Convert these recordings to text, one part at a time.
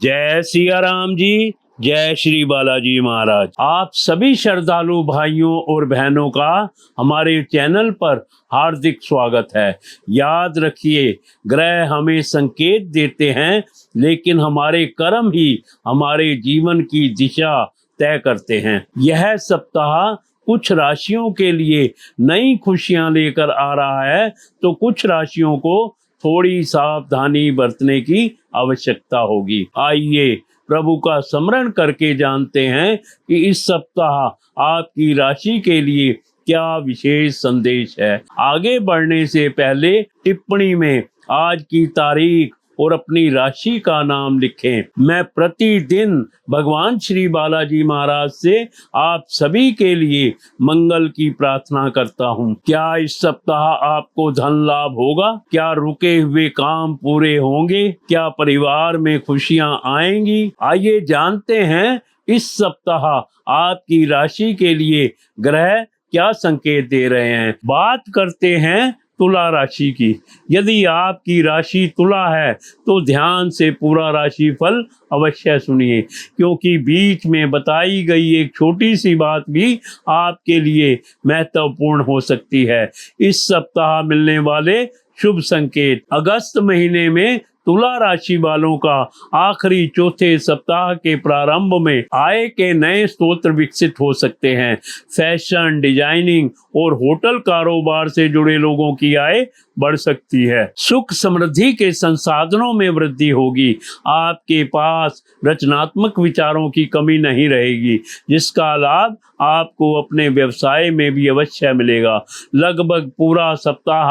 जय सिया राम जी, जय श्री बालाजी महाराज। आप सभी श्रद्धालु भाइयों और बहनों का हमारे चैनल पर हार्दिक स्वागत है। याद रखिए, ग्रह हमें संकेत देते हैं, लेकिन हमारे कर्म ही हमारे जीवन की दिशा तय करते हैं। यह सप्ताह कुछ राशियों के लिए नई खुशियां लेकर आ रहा है, तो कुछ राशियों को थोड़ी सावधानी बरतने की आवश्यकता होगी। आइए प्रभु का स्मरण करके जानते हैं कि इस सप्ताह आपकी राशि के लिए क्या विशेष संदेश है। आगे बढ़ने से पहले टिप्पणी में आज की तारीख और अपनी राशि का नाम लिखें। मैं प्रतिदिन भगवान श्री बालाजी महाराज से आप सभी के लिए मंगल की प्रार्थना करता हूँ। क्या इस सप्ताह आपको धन लाभ होगा? क्या रुके हुए काम पूरे होंगे? क्या परिवार में खुशियाँ आएंगी? आइए जानते हैं इस सप्ताह आपकी राशि के लिए ग्रह क्या संकेत दे रहे हैं। बात करते हैं तुला राशि की। यदि आपकी राशि तुला है तो ध्यान से पूरा राशि फल अवश्य सुनिए, क्योंकि बीच में बताई गई एक छोटी सी बात भी आपके लिए महत्वपूर्ण हो सकती है। इस सप्ताह मिलने वाले शुभ संकेत। अगस्त महीने में तुला राशि वालों का आखिरी चौथे सप्ताह के प्रारंभ में आय के नए स्रोत विकसित हो सकते हैं। फैशन, डिजाइनिंग और होटल कारोबार से जुड़े लोगों की आय बढ़ सकती है। सुख समृद्धि के संसाधनों में वृद्धि होगी। आपके पास रचनात्मक विचारों की कमी नहीं रहेगी, जिसका लाभ आपको अपने व्यवसाय में भी अवश्य मिलेगा। लगभग पूरा सप्ताह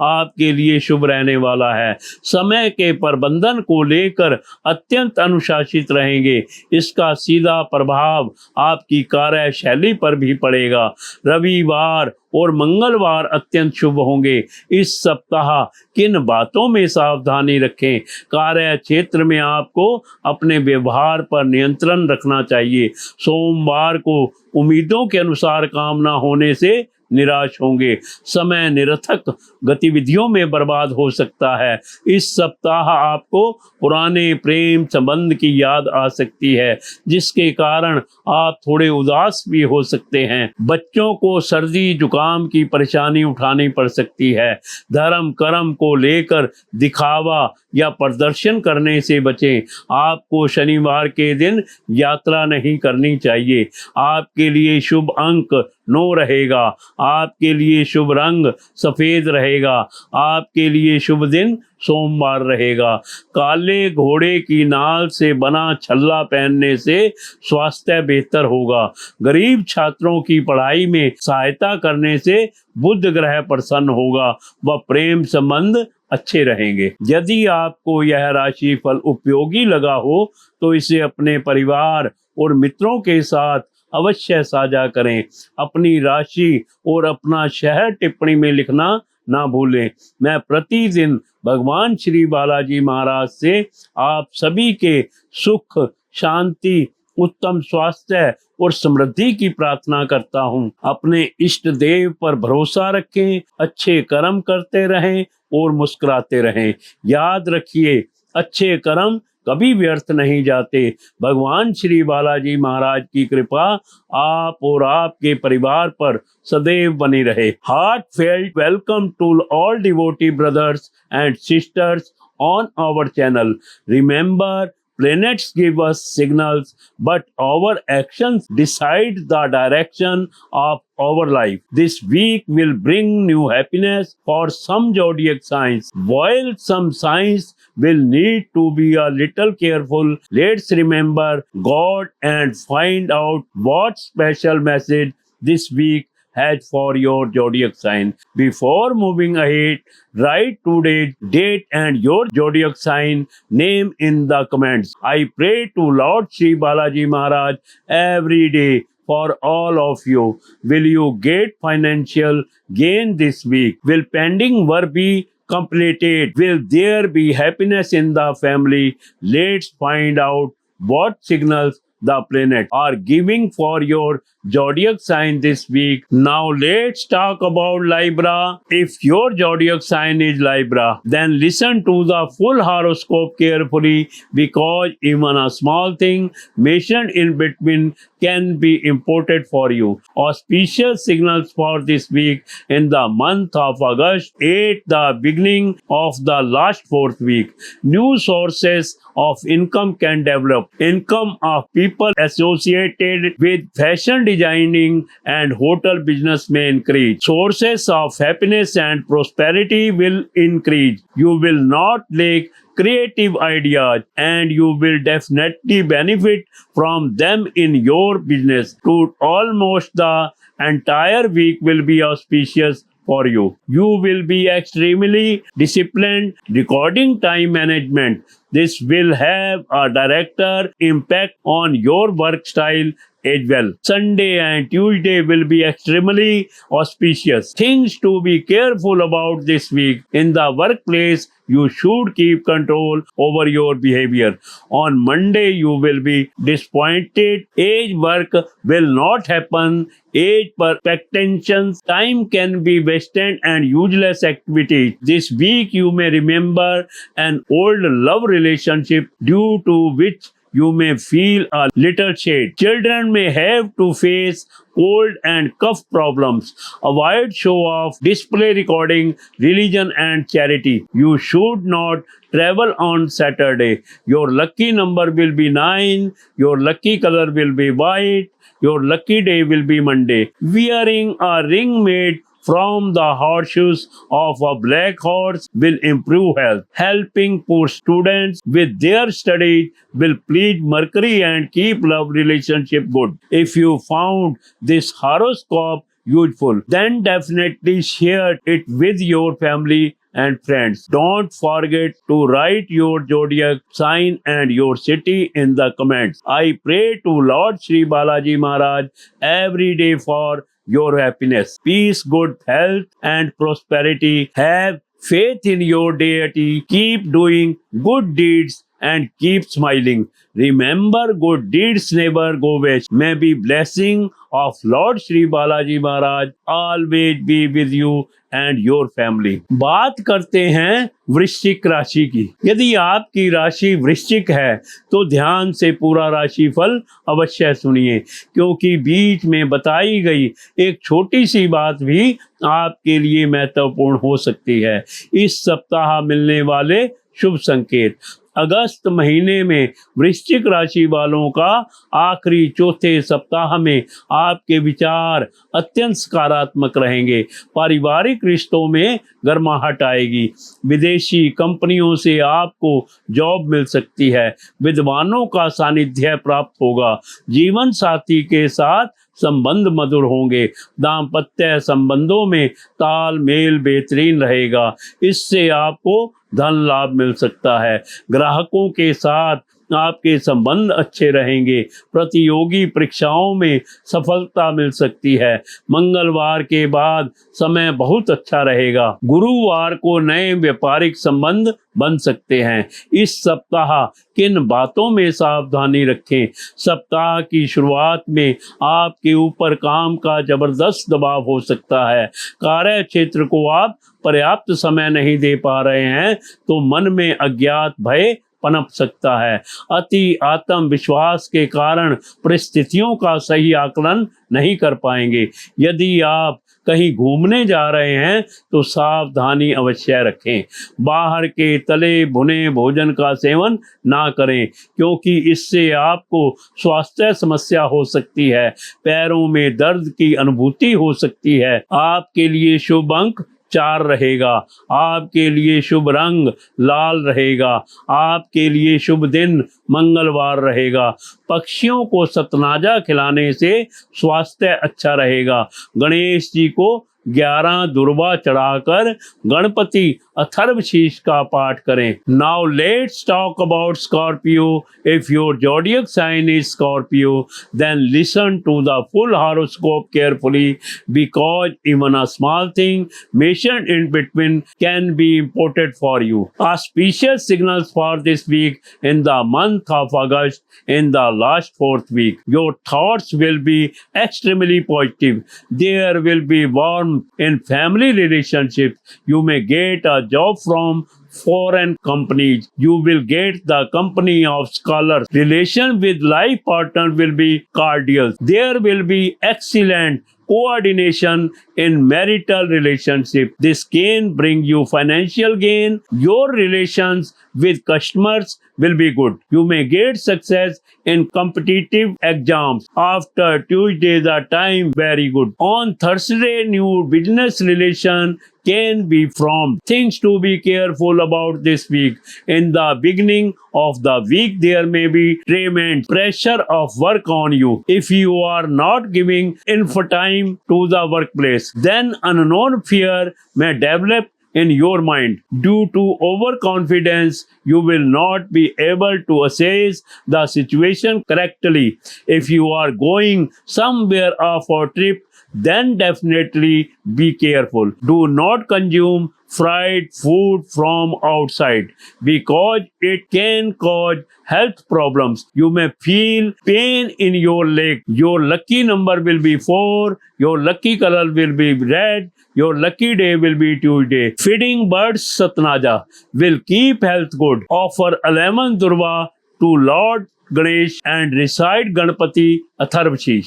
आपके लिए शुभ रहने वाला है। समय के प्रबंधन को लेकर अत्यंत अनुशासित रहेंगे। इसका सीधा प्रभाव आपकी कार्यशैली पर भी पड़ेगा। रविवार और मंगलवार अत्यंत शुभ होंगे। इस सप्ताह किन बातों में सावधानी रखें? कार्य क्षेत्र में आपको अपने व्यवहार पर नियंत्रण रखना चाहिए। सोमवार को उम्मीदों के अनुसार काम न होने से निराश होंगे। समय निरर्थक गतिविधियों में बर्बाद हो सकता है। इस सप्ताह आपको पुराने प्रेम संबंध की याद आ सकती है, जिसके कारण आप थोड़े उदास भी हो सकते हैं। बच्चों को सर्दी जुकाम की परेशानी उठानी पड़ सकती है। धर्म कर्म को लेकर दिखावा या प्रदर्शन करने से बचें। आपको शनिवार के दिन यात्रा नहीं करनी चाहिए। आपके लिए शुभ अंक 9 रहेगा। आपके लिए शुभ रंग सफेद रहेगा। आपके लिए शुभ दिन सोमवार रहेगा। काले घोड़े की नाल से बना छल्ला पहनने से स्वास्थ्य बेहतर होगा। गरीब छात्रों की पढ़ाई में सहायता करने से बुध ग्रह प्रसन्न होगा व प्रेम संबंध अच्छे रहेंगे। यदि आपको यह राशि फल उपयोगी लगा हो तो इसे अपने परिवार और मित्रों के साथ अवश्य साझा करें। अपनी राशि और अपना शहर टिप्पणी में लिखना ना भूलें। मैं प्रतिदिन भगवान श्री बालाजी महाराज से आप सभी के सुख, शांति, उत्तम स्वास्थ्य और समृद्धि की प्रार्थना करता हूँ। अपने इष्ट देव पर भरोसा रखें, अच्छे कर्म करते रहें और मुस्कुराते रहें। याद रखिए, अच्छे कर्म कभी व्यर्थ नहीं जाते। भगवान श्री बालाजी महाराज की कृपा आप और आपके परिवार पर सदैव बनी रहे। Heartfelt welcome to all devotee brothers and sisters on our channel. Remember, planets give us signals, but our actions decide the direction of our life. This week will bring new happiness for some zodiac signs, while some signs will need to be a little careful. Let's remember God and find out what special message this week has for your zodiac sign. Before moving ahead, write today's date and your zodiac sign name in the comments. I pray to Lord Shri Balaji Maharaj every day for all of you. Will you get financial gain this week? Will pending work be completed? Will there be happiness in the family? Let's find out what signals the planet are giving for your zodiac sign this week. Now let's talk about Libra. If your zodiac sign is Libra, then listen to the full horoscope carefully, because even a small thing mentioned in between can be important for you. Auspicious signals for this week: in the month of August, 8, the beginning of the last fourth week, new sources of income can develop. Income of people associated with fashion designing and hotel business may increase. Sources of happiness and prosperity will increase. You will not lack creative ideas, and you will definitely benefit from them in your business. To almost the entire week will be auspicious for you. You will be extremely disciplined regarding time management. This will have a direct impact on your work style as well. Sunday and Tuesday will be extremely auspicious. Things to be careful about this week: in the workplace, you should keep control over your behavior. On Monday, you will be disappointed as work will not happen as per expectations. Time can be wasted and useless activities. This week, you may remember an old love relationship due to which you may feel a little shade. Children may have to face cold and cough problems. Avoid show off, display recording, religion and charity. You should not travel on Saturday. Your lucky number will be 9. Your lucky color will be white. Your lucky day will be Monday. Wearing a ring made from the horseshoes of a black horse will improve health. Helping poor students with their studies will please Mercury and keep love relationship good. If you found this horoscope useful, then definitely share it with your family and friends. Don't forget to write your zodiac sign and your city in the comments. I pray to Lord Shri Balaji Maharaj every day for your happiness, peace, good health, and prosperity. Have faith in your deity. Keep doing good deeds and keep smiling. Remember, good deeds never go waste. May the blessing of Lord Shri Balaji Maharaj always be with you and your family. बात करते हैं वृश्चिक राशि की। यदि आपकी राशि वृश्चिक है तो ध्यान से पूरा राशिफल अवश्य सुनिए, क्योंकि बीच में बताई गई एक छोटी सी बात भी आपके लिए महत्वपूर्ण हो सकती है। इस सप्ताह मिलने वाले शुभ संकेत: अगस्त महीने में वृश्चिक राशि वालों का आखिरी चौथे सप्ताह में आपके विचार अत्यंत सकारात्मक रहेंगे। पारिवारिक रिश्तों में गर्माहट आएगी। विदेशी कंपनियों से आपको जॉब मिल सकती है। विद्वानों का सानिध्य प्राप्त होगा। जीवन साथी के साथ संबंध मधुर होंगे। दाम्पत्य संबंधों में तालमेल बेहतरीन रहेगा। इससे आपको धन लाभ मिल सकता है। ग्राहकों के साथ आपके संबंध अच्छे रहेंगे। प्रतियोगी परीक्षाओं में सफलता मिल सकती है। मंगलवार के बाद समय बहुत अच्छा रहेगा। गुरुवार को नए व्यापारिक संबंध बन सकते हैं। इस सप्ताह किन बातों में सावधानी रखें? सप्ताह की शुरुआत में आपके ऊपर काम का जबरदस्त दबाव हो सकता है। कार्य क्षेत्र को आप पर्याप्त समय नहीं दे पा रहे हैं तो मन में अज्ञात भय पनप सकता है। अति आत्मविश्वास के कारण परिस्थितियों का सही आकलन नहीं कर पाएंगे। यदि आप कहीं घूमने जा रहे हैं तो सावधानी अवश्य रखें। बाहर के तले भुने भोजन का सेवन ना करें, क्योंकि इससे आपको स्वास्थ्य समस्या हो सकती है। पैरों में दर्द की अनुभूति हो सकती है। आपके लिए शुभ अंक 4 रहेगा। आपके लिए शुभ रंग लाल रहेगा। आपके लिए शुभ दिन मंगलवार रहेगा। पक्षियों को सतनाजा खिलाने से स्वास्थ्य अच्छा रहेगा। गणेश जी को 11 दुर्वा चढ़ाकर गणपति अथर्वशीष का पाठ करें। Now let's talk about Scorpio. If your zodiac sign is Scorpio, then listen to the full horoscope carefully, because even a small thing mentioned in between can be important for you. Auspicious signals for this week: in the month of August, in the last fourth week, your thoughts will be extremely positive. There will be warmth in family relationships. You may get a job from foreign companies. You will get the company of scholars. Relation with life partner will be cordial. There will be excellent coordination in marital relationship. This can bring you financial gain. Your relations with customers will be good. You may get success in competitive exams. After Tuesday, the time very good. On Thursday, new business relation can be formed. Things to be careful about this week. In the beginning of the week, there may be tremendous pressure of work on you. If you are not giving enough time to the workplace, then unknown fear may develop in your mind. Due to overconfidence, you will not be able to assess the situation correctly. If you are going somewhere for a trip, then definitely be careful. Do not consume fried food from outside, because it can cause health problems. You may feel pain in your leg. Your lucky number will be 4. Your lucky color will be red. Your lucky day will be Tuesday. Feeding birds Satnaja will keep health good. Offer 11 Durva to Lord Ganesh and recite Ganpati Atharvashish.